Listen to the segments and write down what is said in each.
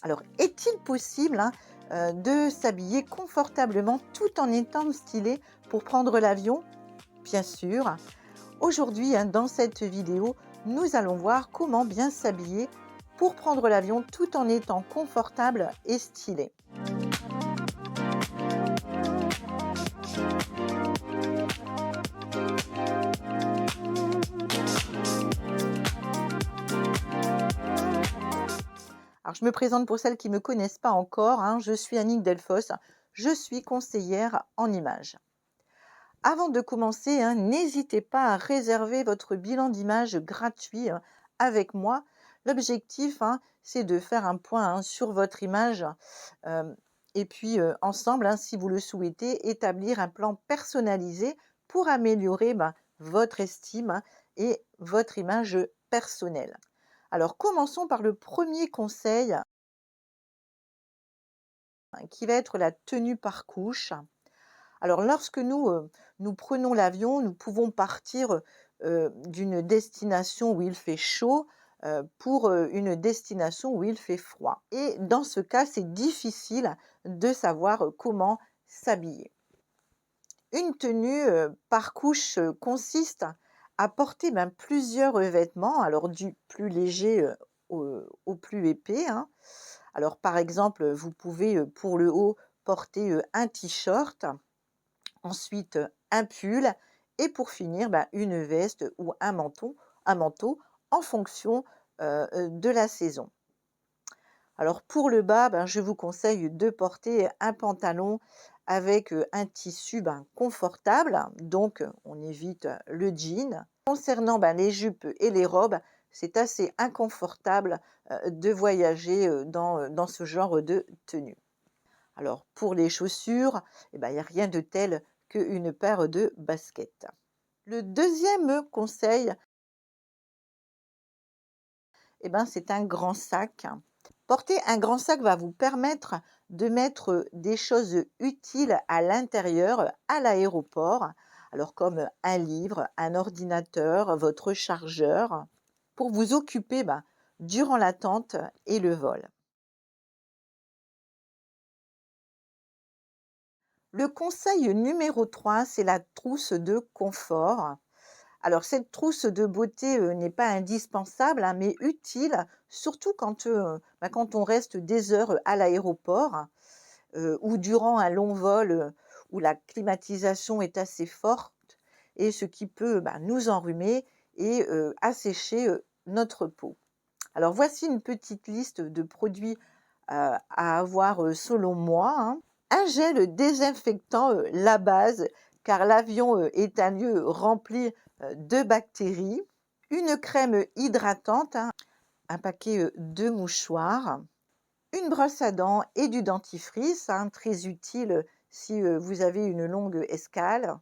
Alors, est-il possible de s'habiller confortablement tout en étant stylé pour prendre l'avion? Bien sûr. Aujourd'hui, dans cette vidéo, nous allons voir comment bien s'habiller pour prendre l'avion tout en étant confortable et stylé. Alors, je me présente pour celles qui ne me connaissent pas encore, je suis Annick Delfos, je suis conseillère en images. Avant de commencer, n'hésitez pas à réserver votre bilan d'image gratuit avec moi. L'objectif, c'est de faire un point sur votre image euh, et puis ensemble, si vous le souhaitez, établir un plan personnalisé pour améliorer votre estime et votre image personnelle. Alors, commençons par le premier conseil qui va être la tenue par couche. Alors lorsque nous prenons l'avion, nous pouvons partir, d'une destination où il fait chaud, pour, une destination où il fait froid et dans ce cas, c'est difficile de savoir, comment s'habiller. Une tenue, par couche, consiste à porter, plusieurs, vêtements, alors du plus léger, au plus épais, Alors par exemple, vous pouvez, pour le haut, porter, un t-shirt. Ensuite, un pull et pour finir, une veste ou un manteau en fonction, de la saison. Alors pour le bas, je vous conseille de porter un pantalon avec, un tissu, confortable, donc on évite le jean. Concernant, les jupes et les robes, c'est assez inconfortable, de voyager, dans ce genre de tenue. Alors pour les chaussures, il n'y a rien de tel qu'une paire de baskets. Le deuxième conseil, c'est un grand sac. Porter un grand sac va vous permettre de mettre des choses utiles à l'intérieur, à l'aéroport, alors comme un livre, un ordinateur, votre chargeur, pour vous occuper durant l'attente et le vol. Le conseil numéro 3, c'est la trousse de confort. Alors cette trousse de beauté, n'est pas indispensable, mais utile, surtout quand on reste des heures à l'aéroport, ou durant un long vol, où la climatisation est assez forte et ce qui peut, nous enrhumer et assécher, notre peau. Alors voici une petite liste de produits, à avoir, selon moi, Un gel désinfectant, la base, car l'avion, est un lieu rempli, de bactéries. Une crème hydratante, un paquet, de mouchoirs, une brosse à dents et du dentifrice, très utile, si, vous avez une longue escale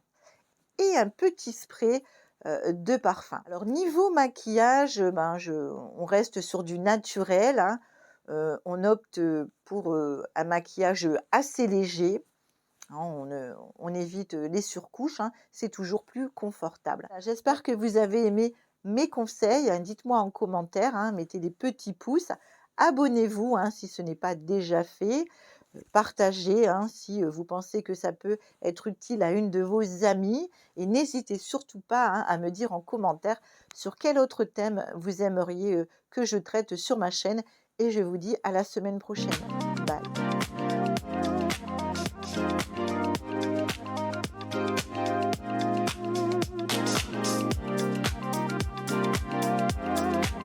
et un petit spray, de parfum. Alors niveau maquillage, on reste sur du naturel, on opte, pour, un maquillage, assez léger, on évite, les surcouches, c'est toujours plus confortable. J'espère que vous avez aimé mes conseils, dites-moi en commentaire, mettez des petits pouces, abonnez-vous, si ce n'est pas déjà fait, partagez, si, vous pensez que ça peut être utile à une de vos amies et n'hésitez surtout pas, à me dire en commentaire sur quel autre thème vous aimeriez, que je traite sur ma chaîne et je vous dis à la semaine prochaine. Bye.